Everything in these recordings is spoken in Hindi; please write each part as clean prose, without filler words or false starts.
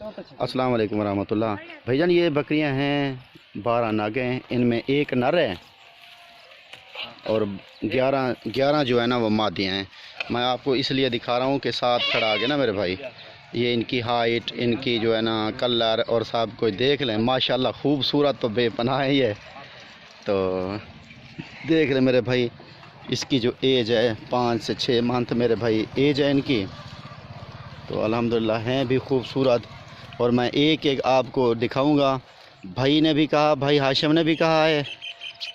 अस्सलाम वालेकुम रहमतुल्लाह। भाईजान ये बकरियां हैं 12 नागे हैं, इनमें एक नर है और 11 जो है ना वो मादियाँ हैं। मैं आपको इसलिए दिखा रहा हूँ कि साथ खड़ा आ गया ना मेरे भाई, ये इनकी हाइट, इनकी जो है ना कलर और सब कोई देख लें। माशाल्लाह खूबसूरत तो बेपनाह है ये, तो देख लें मेरे भाई। इसकी जो एज है 5 से 6 मंथ मेरे भाई एज है इनकी, तो अल्हम्दुलिल्लाह हैं भी खूबसूरत। और मैं एक एक आपको दिखाऊंगा। भाई ने भी कहा, भाई हाशिम ने भी कहा है,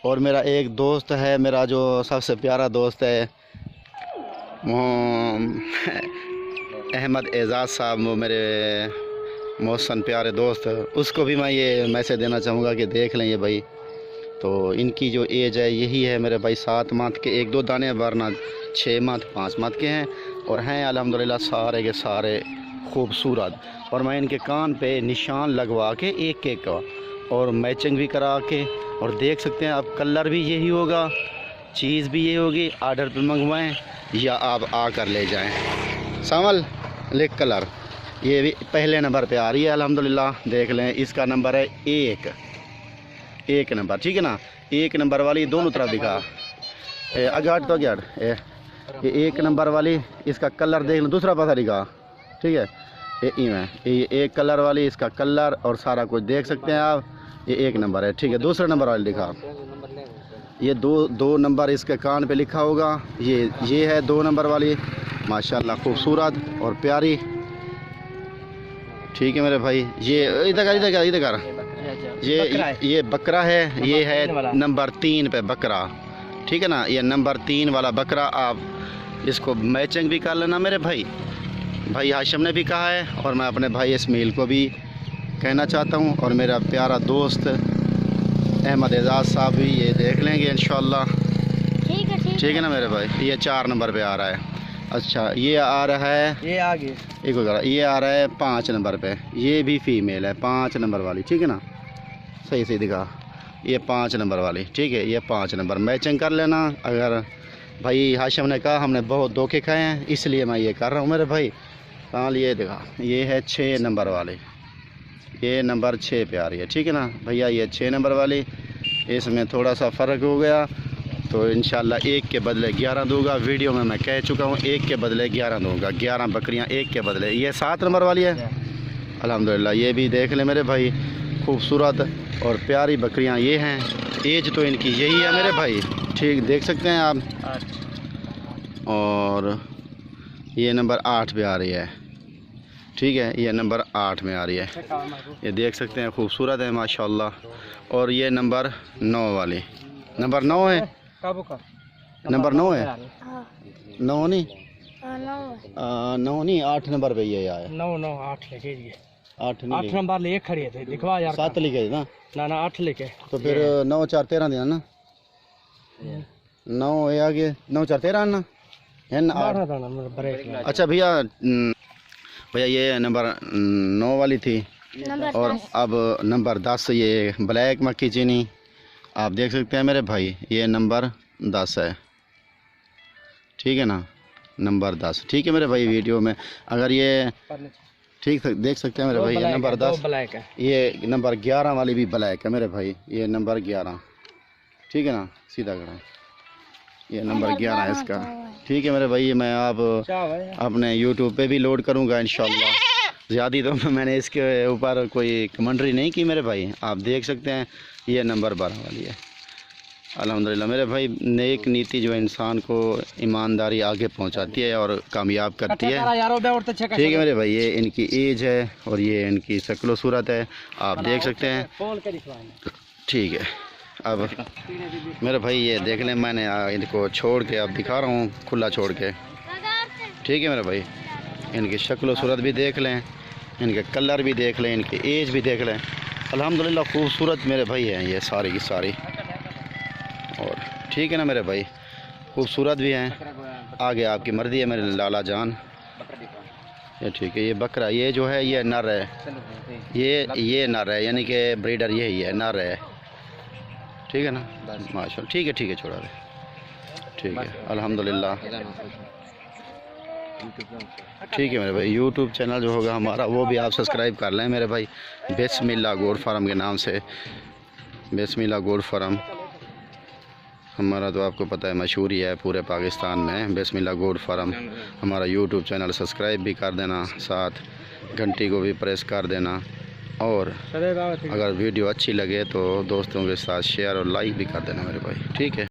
और मेरा एक दोस्त है, मेरा जो सबसे प्यारा दोस्त है अहमद एजाज़ साहब, वो मेरे मोहसन प्यारे दोस्त, उसको भी मैं ये मैसेज देना चाहूँगा कि देख लें ये भाई। तो इनकी जो एज है यही है मेरे भाई 7 मंथ के, 1-2 दाने वरना 6 मंथ 5 मंथ के हैं, और हैं अल्हम्दुलिल्लाह सारे के सारे खूबसूरत। और मैं इनके कान पे निशान लगवा के एक एक का और मैचिंग भी करा के, और देख सकते हैं आप कलर भी यही होगा, चीज़ भी यही होगी। आर्डर पे मंगवाएं या आप आकर ले जाएं। सामल लिख कलर, ये भी पहले नंबर पे आ रही है अल्हम्दुलिल्लाह। देख लें, इसका नंबर है एक नंबर, ठीक है ना। 1 नंबर वाली दोनों तरफ दिखा, अगाड़ तो अगाड़ ये 1 नंबर वाली, इसका कलर देख लें, दूसरा पासा दिखा, ठीक है। ये एक कलर वाली, इसका कलर और सारा कुछ देख सकते हैं आप। ये 1 नंबर है, ठीक है। दूसरा नंबर वाली दिखा, ये दो नंबर इसके कान पे लिखा होगा। ये है 2 नंबर वाली, माशाल्लाह खूबसूरत और प्यारी, ठीक है मेरे भाई। ये इधर ये बकरा है, ये है नंबर 3 पे बकरा, ठीक है ना। ये नंबर 3 वाला बकरा, आप इसको मैचिंग भी कर लेना मेरे भाई। भाई हाशिम ने भी कहा है, और मैं अपने भाई इसमाइल को भी कहना चाहता हूँ, और मेरा प्यारा दोस्त अहमद एजाज़ साहब भी ये देख लेंगे इंशाल्लाह, ठीक है ना मेरे भाई। ये 4 नंबर पे आ रहा है। अच्छा, ये आ रहा है, ये आगे ये आ रहा है 5 नंबर पे, ये भी फीमेल है 5 नंबर वाली, ठीक है ना। सही दिखा, ये 5 नंबर वाली, ठीक है। ये 5 नंबर मैचिंग कर लेना। अगर भाई हाशिम ने कहा, हमने बहुत धोखे खाए हैं इसलिए मैं ये कर रहा हूँ मेरे भाई। कहाँ ये दिखा, ये है 6 नंबर वाली, ये नंबर 6 पे आ रही है, ठीक है ना भैया। ये 6 नंबर वाली, इसमें थोड़ा सा फ़र्क हो गया, तो इंशाल्लाह 1 के बदले 11 दूंगा। वीडियो में मैं कह चुका हूँ 1 के बदले 11 दूंगा, 11 बकरियाँ 1 के बदले। ये 7 नंबर वाली है अल्हम्दुलिल्लाह। ये भी देख ले मेरे भाई, खूबसूरत और प्यारी बकरियाँ ये हैं। एज तो इनकी यही है मेरे भाई, ठीक देख सकते हैं आप। और ये नंबर 8 पे आ रही है, ठीक है। ये नंबर 8 में आ रही है, ये देख सकते हैं खूबसूरत है माशाल्लाह। और ये नंबर 9 वाली, नंबर 9 है, नंबर 9 है, 9 नहीं 9 नहीं 8 नंबर पे ये आया। 9 8 लिखे, 8 नंबर ले खड़ी थे, लिखवा यार 7 लिखे ना, 8 लिखे, तो फिर 9 4 13 देना ना, 9 ये आगे 9 4 13 ना है ना। अच्छा भैया ये नंबर 9 वाली थी, और अब नंबर 10 ये ब्लैक मक्खी चीनी, आप देख सकते हैं मेरे भाई। ये नंबर 10 है, ठीक है ना, नंबर 10, ठीक है मेरे भाई। वीडियो में अगर ये ठीक देख सकते हैं मेरे भाई, ये नंबर 10 ब्लैक है। ये नंबर 11 वाली भी ब्लैक है मेरे भाई, ये नंबर 11, ठीक है ना, सीधा खड़ा, ये नंबर 11 है इसका, ठीक है मेरे भाई। ये मैं आप अपने YouTube पे भी लोड करूँगा इंशाल्लाह। ज़्यादा तो मैंने इसके ऊपर कोई कमेंट्री नहीं की मेरे भाई, आप देख सकते हैं। ये नंबर 12 वाली है अल्हम्दुलिल्लाह मेरे भाई। नेक नीति जो इंसान को ईमानदारी आगे पहुंचाती है और कामयाब करती है, ठीक है मेरे भाई। ये इनकी एज है और ये इनकी शक्ल सूरत है, आप देख सकते हैं, ठीक है। अब मेरे भाई ये देख लें, मैंने इनको छोड़ के अब दिखा रहा हूँ खुला छोड़ के, ठीक है मेरे भाई। इनकी शक्ल सूरत भी देख लें, इनके कलर भी देख लें, इनकी एज भी देख लें। अल्हम्दुलिल्लाह खूबसूरत मेरे भाई हैं ये सारी की सारी, और ठीक है ना मेरे भाई, खूबसूरत भी हैं। आगे आपकी मर्ज़ी है मेरे लाला जान, ये ठीक है। ये बकरा ये जो है ये नर है, ये नर है, यानी कि ब्रीडर यही है, नर है, ठीक है ना माशाल्लाह। ठीक है छोड़ा दे, ठीक है अल्हम्दुलिल्लाह। ठीक है मेरे भाई। यूट्यूब चैनल जो होगा हमारा वो भी आप सब्सक्राइब कर लें मेरे भाई, बिस्मिल्लाह गोट फार्म के नाम से। बिस्मिल्लाह गोट फार्म हमारा तो आपको पता है मशहूर ही है पूरे पाकिस्तान में। बिस्मिल्लाह गोट फार्म हमारा यूट्यूब चैनल सब्सक्राइब भी कर देना, साथ घंटी को भी प्रेस कर देना, और अगर वीडियो अच्छी लगे तो दोस्तों के साथ शेयर और लाइक भी कर देना मेरे भाई। ठीक है।